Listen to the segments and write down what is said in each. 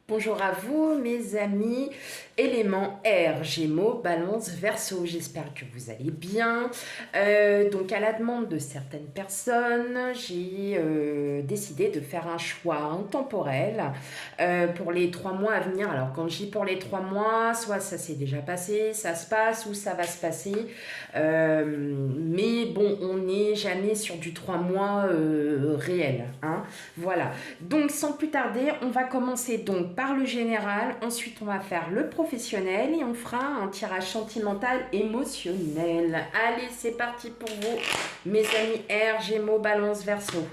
Bonjour à vous mes amis, éléments Air, Gémeaux, Balance, Verseau, j'espère que vous allez bien. Donc à la demande de certaines personnes, j'ai décidé de faire un choix intemporel pour les 3 mois à venir. Alors quand je dis pour les 3 mois, soit ça s'est déjà passé, ça se passe ou ça va se passer. Mais bon, on n'est jamais sur du 3 mois réel, hein. Voilà, donc sans plus tarder, on va commencer donc par le général, ensuite on va faire le professionnel et on fera un tirage sentimental émotionnel. Allez, c'est parti pour vous, mes amis Air, Gémeaux, Balance, Verseau.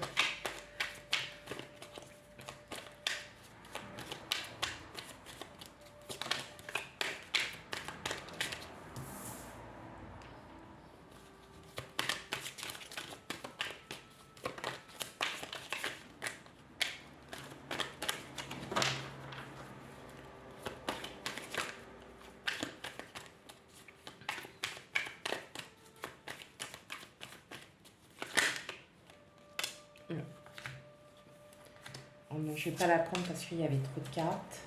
Oh non, je ne vais pas la prendre parce qu'il y avait trop de cartes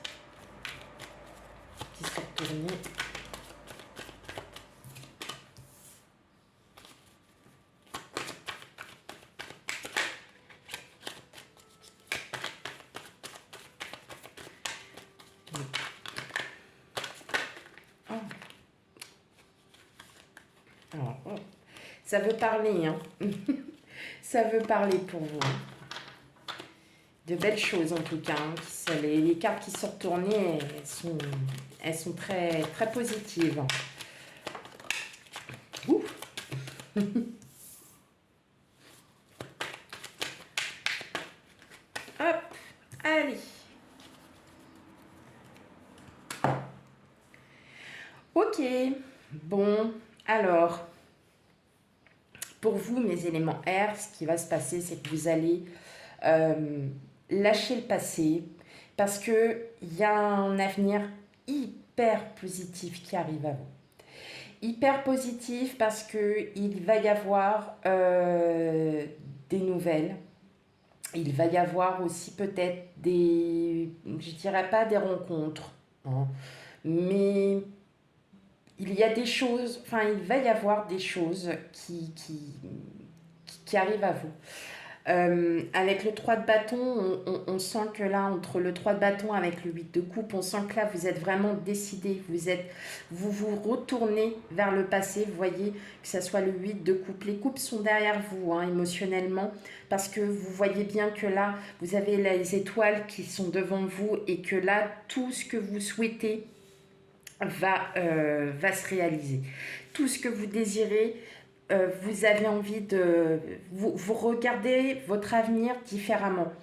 qui sont retournées. Oh. Alors, oh. Ça veut parler, hein. Ça veut parler pour vous. De belles choses en tout cas, hein. Les cartes qui sont retournées, elles sont très, très positives. Ouh. Hop, allez. Ok, bon, alors, pour vous, mes éléments air, ce qui va se passer, c'est que vous allez lâcher le passé parce qu'il y a un avenir hyper positif qui arrive à vous. Hyper positif parce qu'il va y avoir des nouvelles. Il va y avoir aussi peut-être des, je dirais pas des rencontres, hein, mais il y a des choses, enfin il va y avoir des choses qui arrivent à vous. Avec le 3 de bâton, on sent que là, entre le 3 de bâton avec le 8 de coupe, on sent que là, vous êtes vraiment décidé, vous vous retournez vers le passé, vous voyez, que ce soit le 8 de coupe. Les coupes sont derrière vous, hein, émotionnellement, parce que vous voyez bien que là, vous avez les étoiles qui sont devant vous et que là, tout ce que vous souhaitez va se réaliser. Tout ce que vous désirez, vous avez envie de... Vous regardez votre avenir différemment.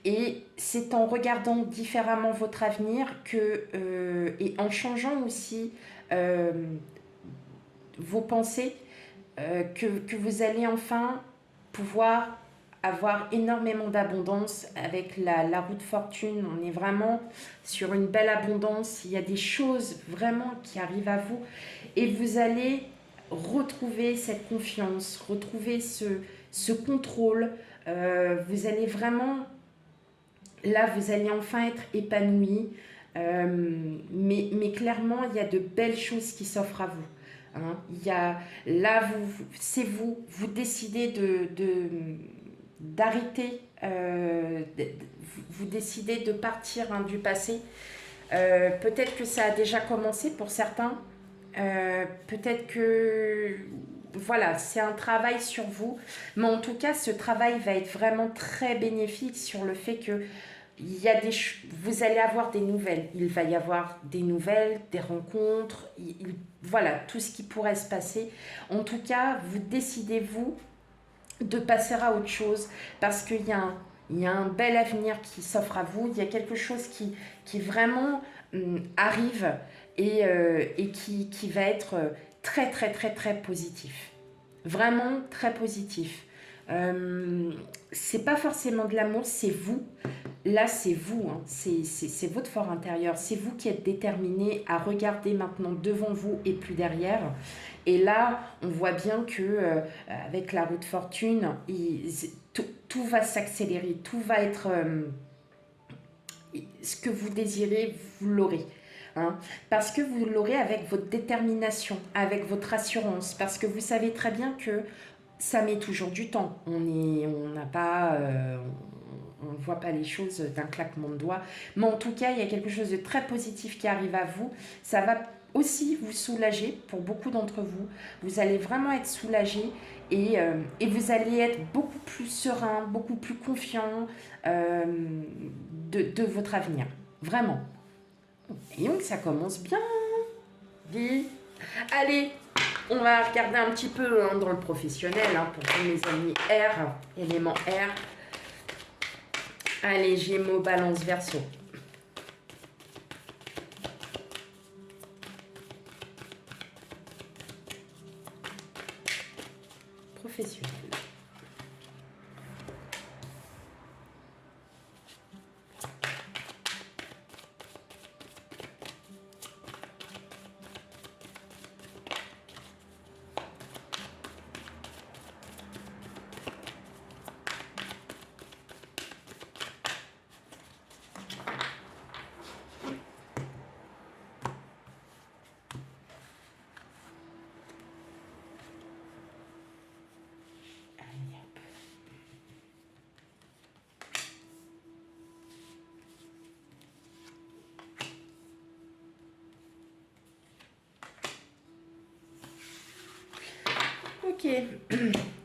Et c'est en regardant différemment votre avenir et en changeant aussi euh, vos pensées que vous allez enfin pouvoir avoir énormément d'abondance avec la roue de fortune. On est vraiment sur une belle abondance. Il y a des choses vraiment qui arrivent à vous et vous allez retrouver cette confiance, retrouver ce contrôle. Vous allez vraiment, là, vous allez enfin être épanoui. Mais clairement, il y a de belles choses qui s'offrent à vous. Hein. Il y a, là, c'est vous décidez d'arrêter, vous décidez de partir, hein, du passé. Peut-être que ça a déjà commencé pour certains. Peut-être que voilà, c'est un travail sur vous, mais en tout cas, ce travail va être vraiment très bénéfique sur le fait que vous allez avoir des nouvelles. Il va y avoir des nouvelles, des rencontres, voilà, tout ce qui pourrait se passer. En tout cas, vous décidez, vous, de passer à autre chose parce il y a un bel avenir qui s'offre à vous. Il y a quelque chose qui vraiment arrive et qui va être très, très, très, très positif. Vraiment très positif. C'est pas forcément de l'amour, c'est vous. Là, c'est vous, hein. C'est votre fort intérieur. C'est vous qui êtes déterminé à regarder maintenant devant vous et plus derrière. Et là, on voit bien que avec la roue de fortune, tout va s'accélérer, tout va être ce que vous désirez, vous l'aurez. Hein, parce que vous l'aurez avec votre détermination, avec votre assurance, parce que vous savez très bien que ça met toujours du temps. On n'a pas, on ne voit pas les choses d'un claquement de doigts. Mais en tout cas, il y a quelque chose de très positif qui arrive à vous. Ça va aussi vous soulager pour beaucoup d'entre vous. Vous allez vraiment être soulagé et vous allez être beaucoup plus serein, beaucoup plus confiant de votre avenir. Vraiment. Et donc ça commence bien. Dis. Allez, on va regarder un petit peu dans le professionnel pour tous mes amis R, élément R. Allez, Gémeaux, Balance, Verseau. Professionnel. Ok.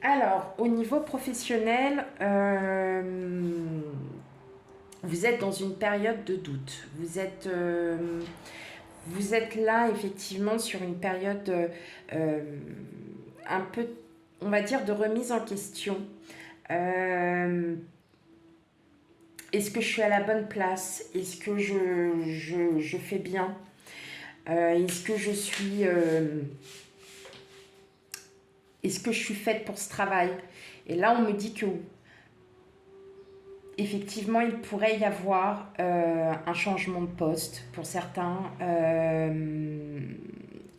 Alors, au niveau professionnel, vous êtes dans une période de doute. Vous êtes là, effectivement, sur une période un peu, on va dire, de remise en question. Est-ce que je suis à la bonne place? Est-ce que je fais bien? Est-ce que je suis... est-ce que je suis faite pour ce travail? Et là, on me dit que effectivement, il pourrait y avoir un changement de poste pour certains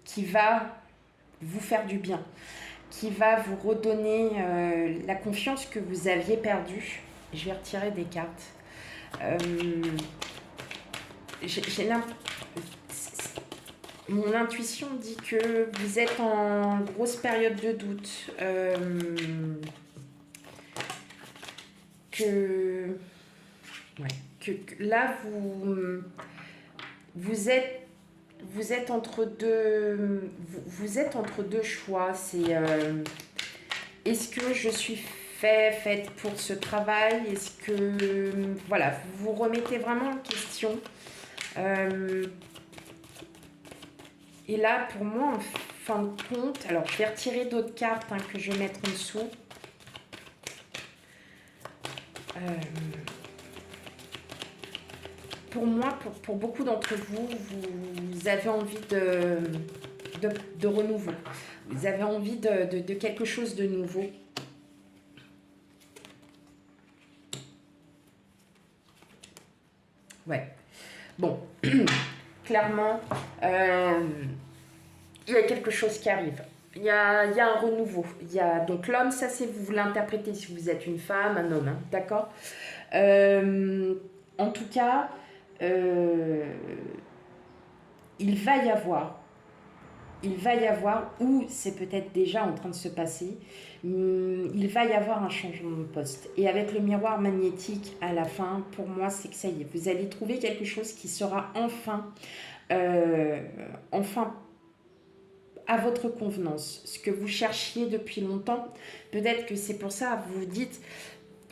qui va vous faire du bien, qui va vous redonner la confiance que vous aviez perdue. Je vais retirer des cartes. Mon intuition dit que vous êtes en grosse période de doute. Que là, vous êtes entre deux, vous êtes entre deux choix. C'est est-ce que je suis faite pour ce travail? Est-ce que voilà, vous vous remettez vraiment en question. Et là, pour moi, en fin de compte, alors je vais retirer d'autres cartes que je vais mettre en dessous. Pour moi, pour beaucoup d'entre vous, vous avez envie de renouveau. Vous avez envie de quelque chose de nouveau. Ouais. Bon, clairement, il y a quelque chose qui arrive. Il y a un renouveau. Donc l'homme, ça c'est vous l'interprétez si vous êtes une femme, un homme, d'accord. En tout cas, il va y avoir, ou c'est peut-être déjà en train de se passer, il va y avoir un changement de poste. Et avec le miroir magnétique à la fin, pour moi, c'est que ça y est, vous allez trouver quelque chose qui sera enfin à votre convenance, ce que vous cherchiez depuis longtemps. Peut-être que c'est pour ça que vous vous dites,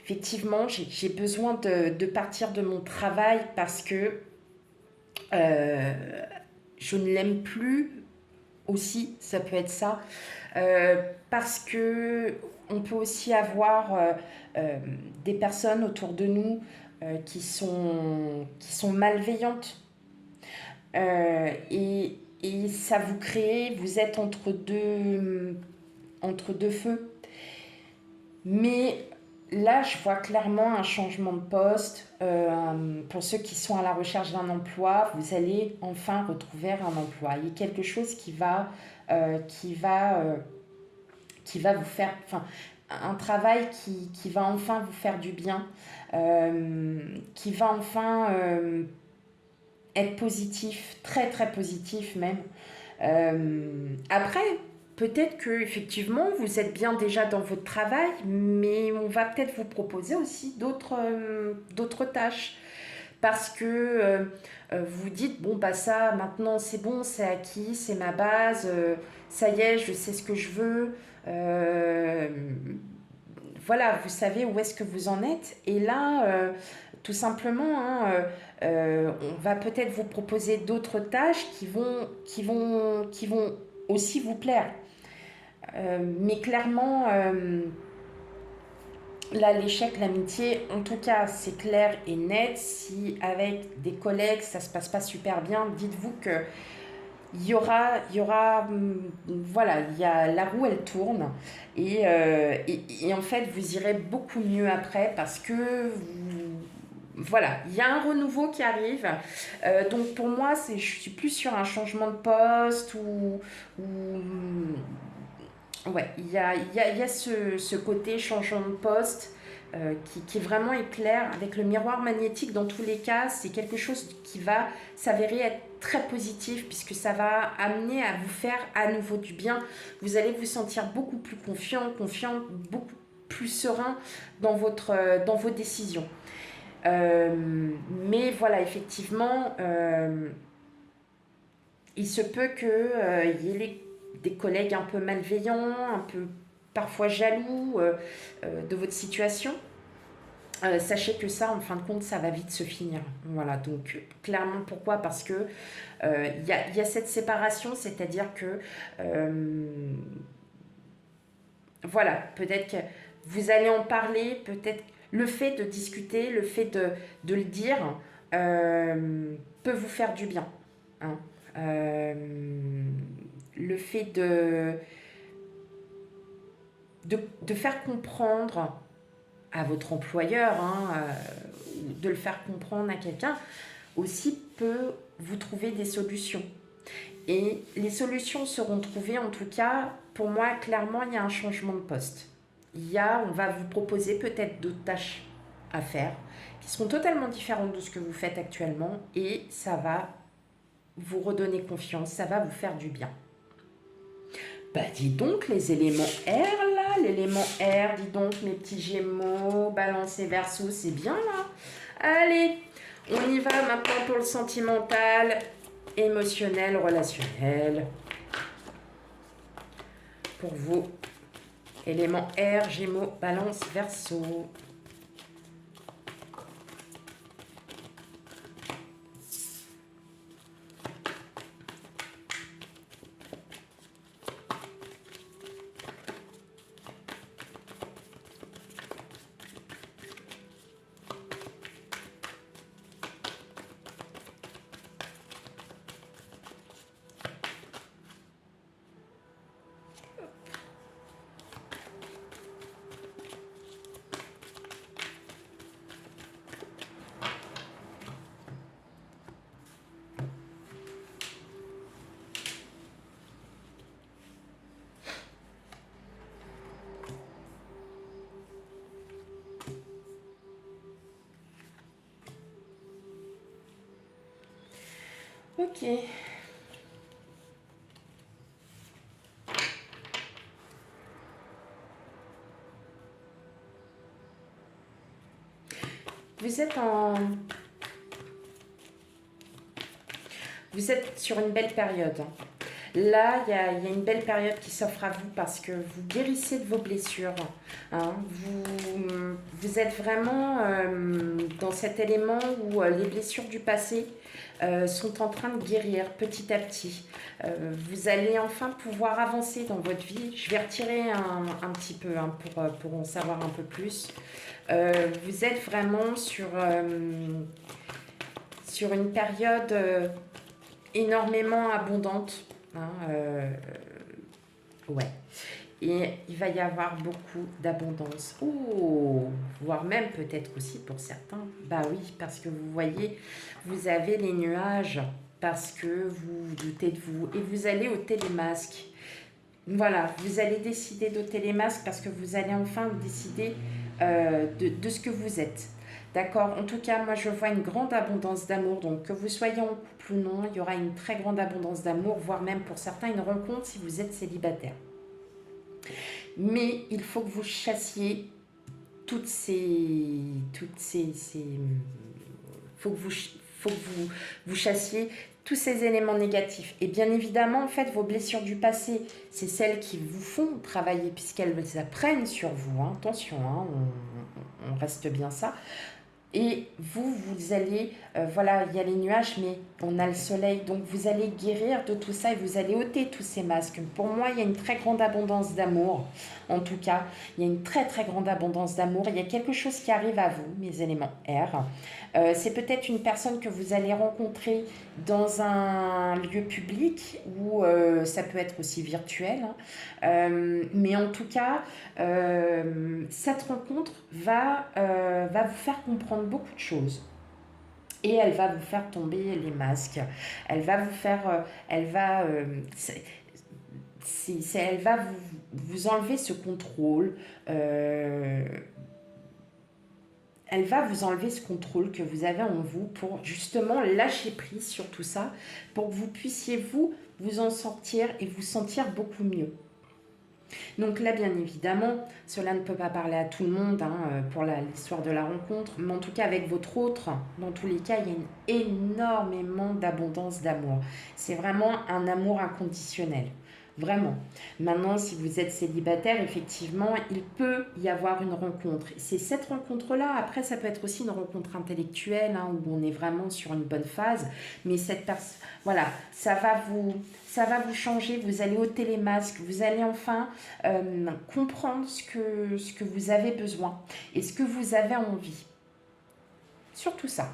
effectivement, j'ai besoin de partir de mon travail parce que je ne l'aime plus. Aussi, ça peut être ça. Parce que on peut aussi avoir des personnes autour de nous qui sont malveillantes. Et ça vous crée, vous êtes entre deux feux. Mais là, je vois clairement un changement de poste. Pour ceux qui sont à la recherche d'un emploi, vous allez enfin retrouver un emploi. Il y a quelque chose qui va vous faire... Enfin, un travail qui va enfin vous faire du bien, qui va enfin être positif, très très positif même. Après, peut-être que effectivement vous êtes bien déjà dans votre travail, mais on va peut-être vous proposer aussi d'autres tâches. Parce que vous dites, bon, bah ça, maintenant c'est bon, c'est acquis, c'est ma base, ça y est, je sais ce que je veux. Euh, voilà, vous savez où est-ce que vous en êtes. Et là, tout simplement, hein, on va peut-être vous proposer d'autres tâches qui vont aussi vous plaire. Mais clairement, là, l'échec, l'amitié, en tout cas, c'est clair et net. Si avec des collègues, ça se passe pas super bien, dites-vous que voilà, la roue, elle tourne. Et en fait, vous irez beaucoup mieux après parce que voilà, il y a un renouveau qui arrive. Donc pour moi, je suis plus sur un changement de poste ou ouais, il y a ce côté changement de poste qui vraiment est clair. Avec le miroir magnétique, dans tous les cas, c'est quelque chose qui va s'avérer être très positif puisque ça va amener à vous faire à nouveau du bien. Vous allez vous sentir beaucoup plus confiant, beaucoup plus serein dans vos décisions. Mais voilà, effectivement, il se peut qu'il y ait des collègues un peu malveillants, un peu parfois jaloux de votre situation. Sachez que ça, en fin de compte, ça va vite se finir. Voilà, donc clairement, pourquoi? Parce que y a cette séparation, c'est-à-dire que voilà, peut-être que vous allez en parler, peut-être le fait de discuter, le fait de le dire peut vous faire du bien. Hein. Euh, le fait de faire comprendre à votre employeur, hein, de le faire comprendre à quelqu'un, aussi peut vous trouver des solutions. Et les solutions seront trouvées, en tout cas, pour moi, clairement, il y a un changement de poste. On va vous proposer peut-être d'autres tâches à faire qui seront totalement différentes de ce que vous faites actuellement et ça va vous redonner confiance, ça va vous faire du bien. Bah dis donc les éléments R là, l'élément R, dis donc mes petits gémeaux, balance et verso, c'est bien là. Allez, on y va maintenant pour le sentimental, émotionnel, relationnel. Pour vous, élément R, gémeaux, balance, verso. Ok. Vous êtes en... Vous êtes sur une belle période. Là, il y a une belle période qui s'offre à vous parce que vous guérissez de vos blessures. Hein. Vous êtes vraiment dans cet élément où les blessures du passé sont en train de guérir petit à petit. Vous allez enfin pouvoir avancer dans votre vie. Je vais retirer un petit peu hein, pour en savoir un peu plus. Vous êtes vraiment sur une période énormément abondante. Hein, ouais. Et il va y avoir beaucoup d'abondance. Oh, voire même peut-être aussi pour certains. Bah oui, parce que vous voyez, vous avez les nuages, parce que vous vous doutez de vous. Et vous allez au télémasque. Voilà, vous allez décider d'ôter les masques parce que vous allez enfin décider de ce que vous êtes. D'accord? En tout cas, moi, je vois une grande abondance d'amour. Donc, que vous soyez en couple ou non, il y aura une très grande abondance d'amour, voire même pour certains une rencontre si vous êtes célibataire. Mais il faut que vous chassiez faut que vous chassiez tous ces éléments négatifs. Et bien évidemment, en fait, vos blessures du passé, c'est celles qui vous font travailler, puisqu'elles apprennent sur vous. Hein. Attention, hein, on reste bien ça. Et vous allez, voilà, il y a les nuages, mais on a le soleil. Donc, vous allez guérir de tout ça et vous allez ôter tous ces masques. Pour moi, il y a une très grande abondance d'amour. En tout cas, il y a une très, très grande abondance d'amour. Il y a quelque chose qui arrive à vous, mes éléments R. C'est peut-être une personne que vous allez rencontrer dans un lieu public ou ça peut être aussi virtuel. Hein. Mais en tout cas, cette rencontre va vous faire comprendre beaucoup de choses. Et elle va vous faire tomber les masques. Elle va vous faire... elle va vous enlever ce contrôle. Elle va vous enlever ce contrôle que vous avez en vous pour justement lâcher prise sur tout ça, pour que vous puissiez vous en sortir et vous sentir beaucoup mieux. Donc là, bien évidemment, cela ne peut pas parler à tout le monde pour l'histoire de la rencontre, mais en tout cas avec votre autre, dans tous les cas, il y a énormément d'abondance d'amour. C'est vraiment un amour inconditionnel. Vraiment. Maintenant, si vous êtes célibataire, effectivement, il peut y avoir une rencontre. C'est cette rencontre-là, après, ça peut être aussi une rencontre intellectuelle, hein, où on est vraiment sur une bonne phase, mais cette personne, voilà, ça va vous changer, vous allez ôter les masques, vous allez enfin comprendre ce que vous avez besoin et ce que vous avez envie. Surtout ça.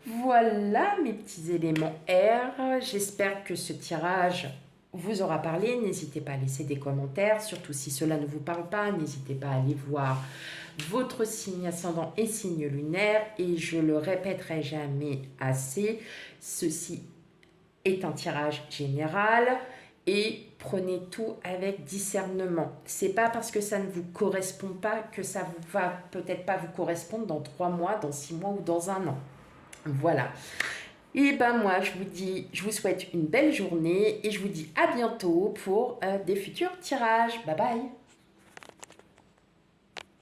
Voilà mes petits éléments R. J'espère que ce tirage vous aura parlé. N'hésitez pas à laisser des commentaires, surtout si cela ne vous parle pas. N'hésitez pas à aller voir votre signe ascendant et signe lunaire. Et je le répéterai jamais assez, ceci est un tirage général et prenez tout avec discernement. C'est pas parce que ça ne vous correspond pas que ça ne va peut-être pas vous correspondre dans 3 mois, dans 6 mois ou dans 1 an. Voilà. Et ben moi, je vous souhaite une belle journée et je vous dis à bientôt pour des futurs tirages. Bye bye.